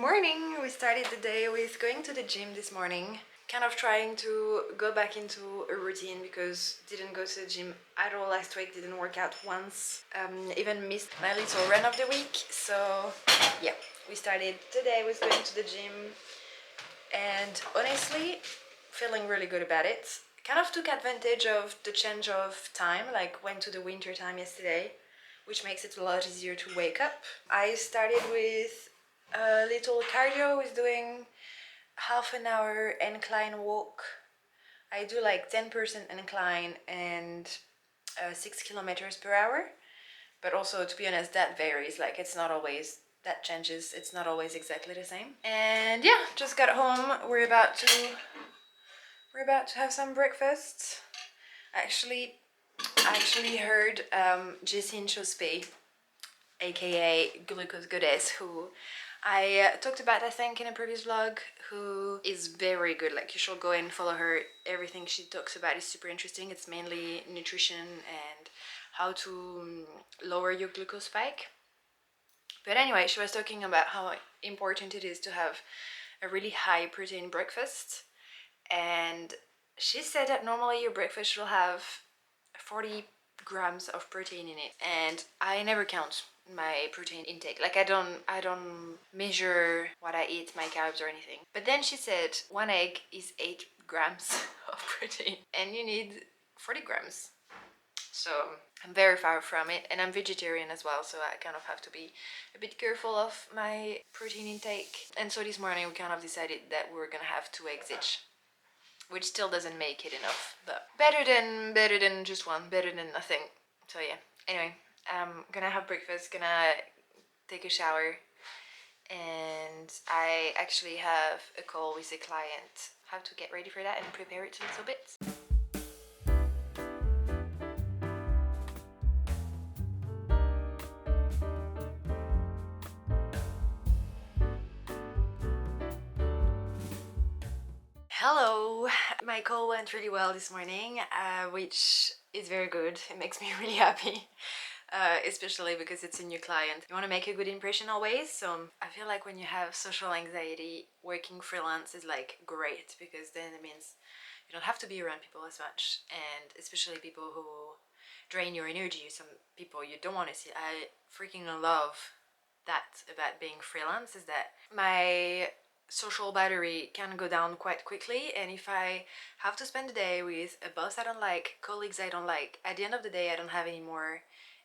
morning. We started the day with going to the gym this morning. Kind of trying to go back into a routine because didn't go to the gym at all last week, didn't work out once, even missed my little run of the week. So yeah, we started today with going to the gym and honestly feeling really good about it. Kind of took advantage of the change of time, like went to the winter time yesterday, which makes it a lot easier to wake up. I started with a little cardio. I was doing half an hour incline walk. I do like 10% incline and 6 kilometers per hour. But also, to be honest, that varies. Like, it's not always, that changes. It's not always exactly the same. And yeah, just got home. We're about to have some breakfast. I actually heard Jessie Chospe, aka Glucose Goddess, who I talked about, I think, in a previous vlog, who is very good. Like, you should go and follow her. Everything she talks about is super interesting. It's mainly nutrition and how to lower your glucose spike. But anyway, she was talking about how important it is to have a really high protein breakfast. And she said that normally your breakfast should have 40 grams of protein in it, and I never count my protein intake. Like, I don't measure what I eat, my carbs or anything. But then she said one egg is 8 grams of protein and you need 40 grams. So I'm very far from it, and I'm vegetarian as well, so I kind of have to be a bit careful of my protein intake. And so this morning we kind of decided that we were gonna have 2 eggs each, which still doesn't make it enough, but better than just one, better than nothing. So yeah, anyway, I'm gonna have breakfast, gonna take a shower, and I actually have a call with a client. Have to get ready for that and prepare it a little bit. Hello! My call went really well this morning, which is very good. It makes me really happy, especially because it's a new client. You want to make a good impression always, so I feel like when you have social anxiety, working freelance is like great, because then it means you don't have to be around people as much, and especially people who drain your energy, some people you don't want to see. I freaking love that about being freelance, is that my social battery can go down quite quickly, and if I have to spend the day with a boss I don't like, colleagues I don't like, at the end of the day I don't have any more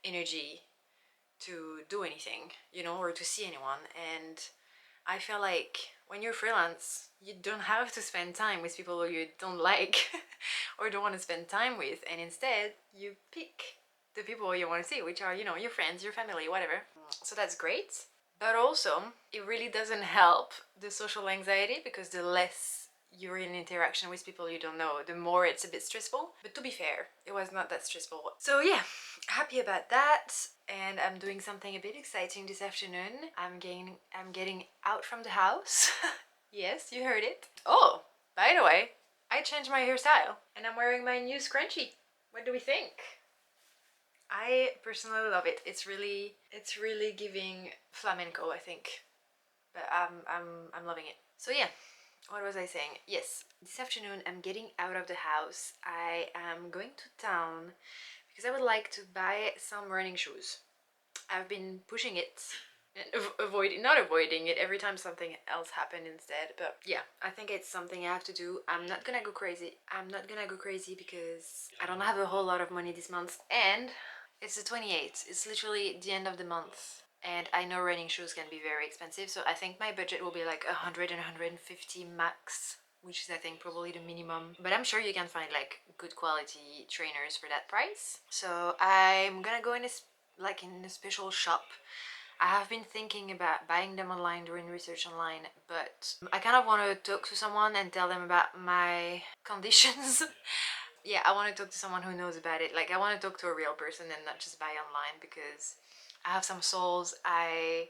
energy to do anything, you know, or to see anyone. And I feel like when you're freelance, you don't have to spend time with people who you don't like or don't want to spend time with, and instead you pick the people you want to see, which are, you know, your friends, your family, whatever. So that's great. But also, it really doesn't help the social anxiety, because the less you're in interaction with people you don't know, the more it's a bit stressful. But to be fair, it was not that stressful. So yeah, happy about that. And I'm doing something a bit exciting this afternoon. I'm getting out from the house. Yes, you heard it. Oh, by the way, I changed my hairstyle and I'm wearing my new scrunchie. What do we think? I personally love it. It's really giving flamenco, I think. But I'm loving it. So yeah, what was I saying? Yes, this afternoon I'm getting out of the house. I am going to town because I would like to buy some running shoes. I've been pushing it and not avoiding it every time something else happened instead. But yeah, I think it's something I have to do. I'm not gonna go crazy. Because I don't have a whole lot of money this month, and it's the 28th. It's literally the end of the month. And I know running shoes can be very expensive, so I think my budget will be like 100 and 150 max, which is I think probably the minimum. But I'm sure you can find like good quality trainers for that price. So I'm gonna go in a special shop. I have been thinking about buying them online, doing research online, but I kind of want to talk to someone and tell them about my conditions. Yeah, I want to talk to someone who knows about it. Like, I want to talk to a real person and not just buy online, because I have some soles, I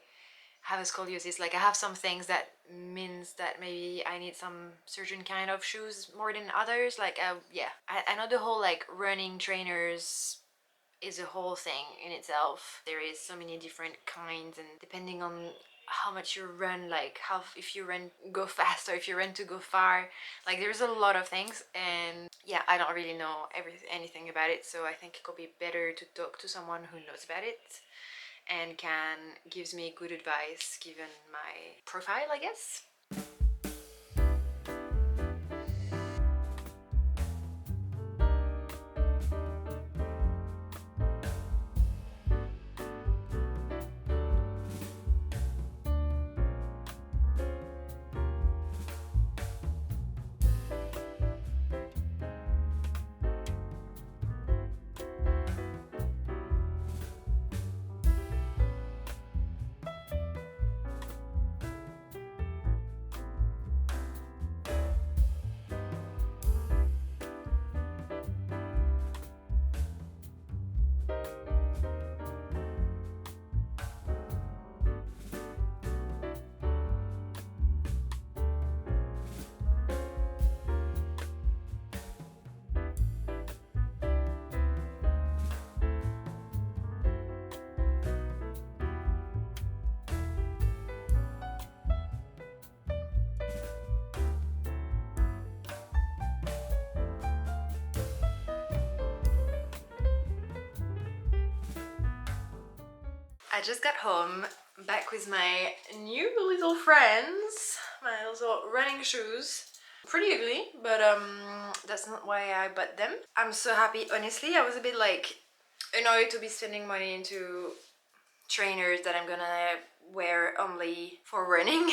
have a scoliosis, like I have some things that means that maybe I need some certain kind of shoes more than others. Like, yeah, I know the whole like running trainers is a whole thing in itself. There is so many different kinds, and depending on how much you run, like how if you run go fast or if you run to go far. Like there's a lot of things, and yeah, I don't really know anything about it, so I think it could be better to talk to someone who knows about it and can gives me good advice given my profile, I guess. I just got home, back with my new little friends, my little running shoes. Pretty ugly, but that's not why I bought them. I'm so happy, honestly. I was a bit like annoyed to be spending money into trainers that I'm gonna wear only for running.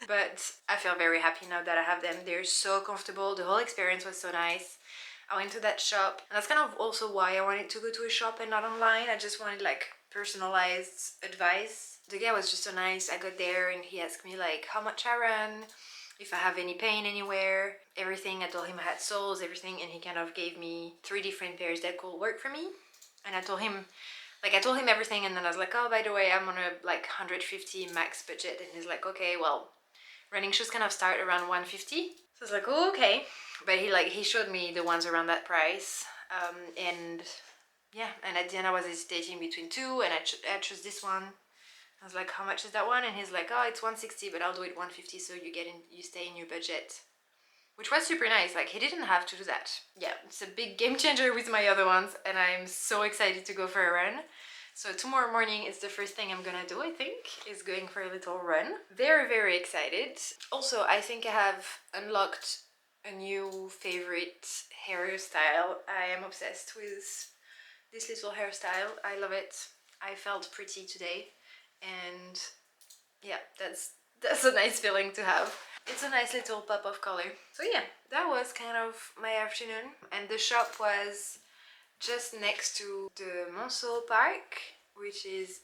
But I feel very happy now that I have them. They're so comfortable. The whole experience was so nice. I went to that shop, and that's kind of also why I wanted to go to a shop and not online. I just wanted like personalized advice. The guy was just so nice. I got there and he asked me like how much I run, if I have any pain anywhere, everything. I told him I had soles, everything, and he kind of gave me 3 different pairs that could work for me. And I told him everything, and then I was like, oh, by the way, I'm on a like 150 max budget. And he's like, okay, well, running shoes kind of start around 150. So I was like, oh, okay. But he showed me the ones around that price. And yeah, and at the end I was hesitating between two, and I chose this one. I was like, how much is that one? And he's like, oh, it's 160, but I'll do it 150 so you stay in your budget. Which was super nice. Like, he didn't have to do that. Yeah, it's a big game changer with my other ones, and I'm so excited to go for a run. So tomorrow morning is the first thing I'm gonna do, I think, is going for a little run. Very, very excited. Also, I think I have unlocked a new favorite hairstyle. I am obsessed with this little hairstyle. I love it. I felt pretty today, and yeah, that's a nice feeling to have. It's a nice little pop of color. So yeah, that was kind of my afternoon, and the shop was just next to the Monceau Park, which is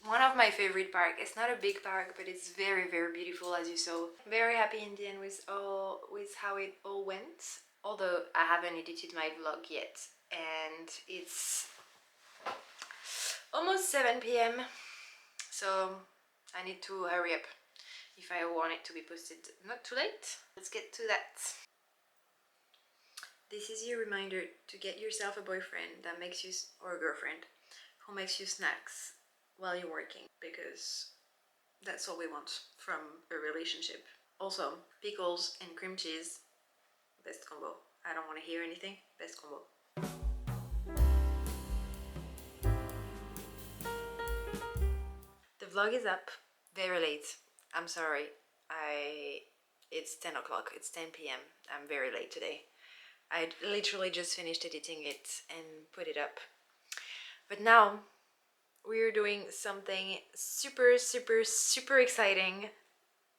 one of my favorite parks. It's not a big park, but it's very, very beautiful, as you saw. Very happy in the end with how it all went. Although I haven't edited my vlog yet, and it's almost 7 p.m. so I need to hurry up if I want it to be posted not too late. Let's get to that. This is your reminder to get yourself a boyfriend that makes you, or a girlfriend, who makes you snacks while you're working, because that's all we want from a relationship. Also, pickles and cream cheese, best combo. I don't want to hear anything, best combo. The vlog is up, very late. I'm sorry. It's 10 o'clock, it's 10 p.m. I'm very late today. I literally just finished editing it and put it up. But now we're doing something super, super, super exciting,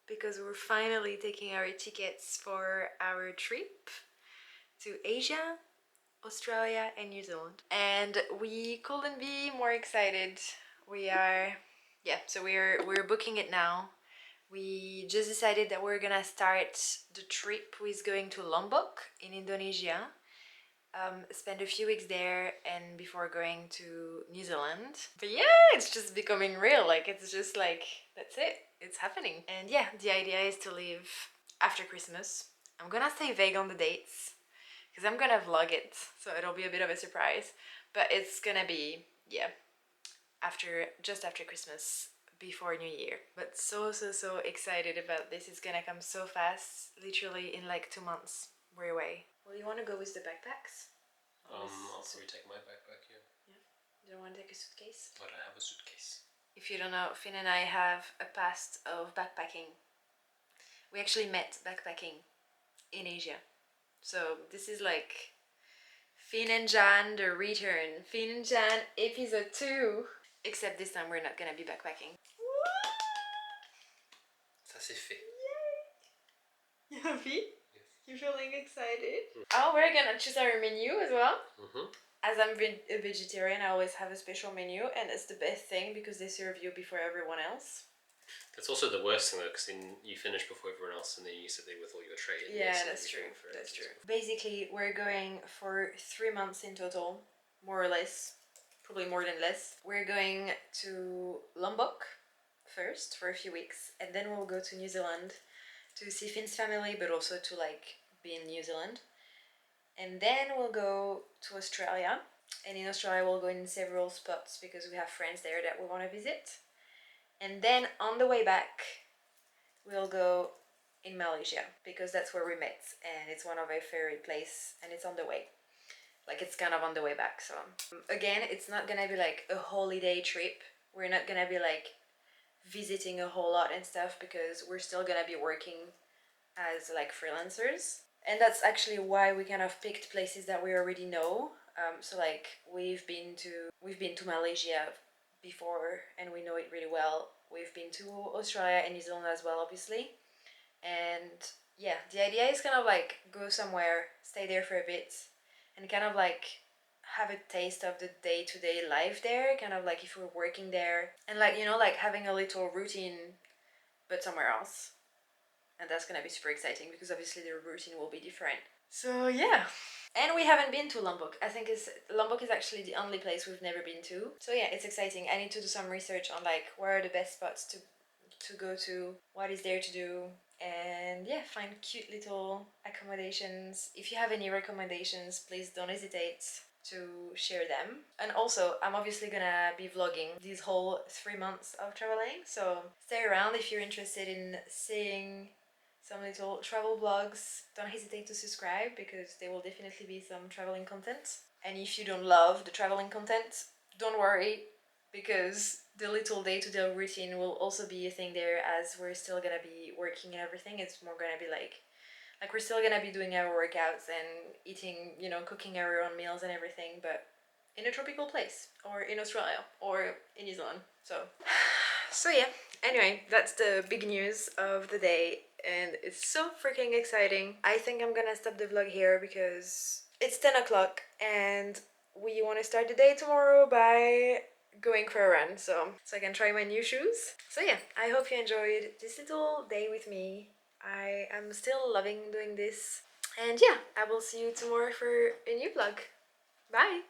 because we're finally taking our tickets for our trip to Asia, Australia and New Zealand. And we couldn't be more excited. We're booking it now. We just decided that we're gonna start the trip with going to Lombok in Indonesia, spend a few weeks there, and before going to New Zealand. But yeah, it's just becoming real. Like, it's just like, that's it, it's happening. And yeah, the idea is to leave after Christmas. I'm gonna stay vague on the dates because I'm gonna vlog it, so it'll be a bit of a surprise. But it's gonna be, yeah, just after Christmas, before New Year. But so excited about this. It's gonna come so fast. Literally in like 2 months we're away. Well, you want to go with the backpacks? I'll probably take my backpack, yeah. You don't want to take a suitcase? I don't have a suitcase. If you don't know, Finn and I have a past of backpacking. We actually met backpacking in Asia. So this is like Finn and Jan the return. Finn and Jan episode 2. Except this time we're not gonna be backpacking. Ça c'est fait. Yay! You happy? Yes. You feeling excited? Oh, we're gonna choose our menu as well. As I'm a vegetarian, I always have a special menu, and it's the best thing because they serve you before everyone else. That's also the worst thing though, because then you finish before everyone else, and then you sit there with all your tray. And yeah, that's true. That's true. Basically, we're going for 3 months in total, more or less. Probably more than less. We're going to Lombok first for a few weeks, and then we'll go to New Zealand to see Finn's family, but also to like be in New Zealand. And then we'll go to Australia, and in Australia we'll go in several spots because we have friends there that we want to visit. And then on the way back we'll go in Malaysia because that's where we met, and it's one of our favorite places, and it's on the way. Like it's kind of on the way back. So again, it's not gonna be like a holiday trip. We're not gonna be like visiting a whole lot and stuff because we're still gonna be working as like freelancers. And that's actually why we kind of picked places that we already know. So like we've been to Malaysia before and we know it really well. We've been to Australia and New Zealand as well, obviously. And yeah, the idea is kind of like go somewhere, stay there for a bit, and kind of like have a taste of the day-to-day life there, kind of like if we're working there, and like, you know, like having a little routine but somewhere else. And that's gonna be super exciting because obviously the routine will be different. So yeah. And we haven't been to Lombok. I think Lombok is actually the only place we've never been to. So yeah, it's exciting. I need to do some research on like where are the best spots to go to, what is there to do, and yeah, find cute little accommodations. If you have any recommendations, please don't hesitate to share them. And also, I'm obviously gonna be vlogging these whole 3 months of traveling, so stay around if you're interested in seeing some little travel vlogs. Don't hesitate to subscribe because there will definitely be some traveling content. And if you don't love the traveling content, don't worry, because the little day-to-day routine will also be a thing there, as we're still gonna be working and everything. It's more gonna be like we're still gonna be doing our workouts and eating, you know, cooking our own meals and everything, but in a tropical place, or in Australia, or in New Zealand. So yeah, anyway, that's the big news of the day, and it's so freaking exciting. I think I'm gonna stop the vlog here because it's 10 o'clock and we want to start the day tomorrow by going for a run, so I can try my new shoes. So yeah, I hope you enjoyed this little day with me. I am still loving doing this, and yeah, I will see you tomorrow for a new vlog. Bye!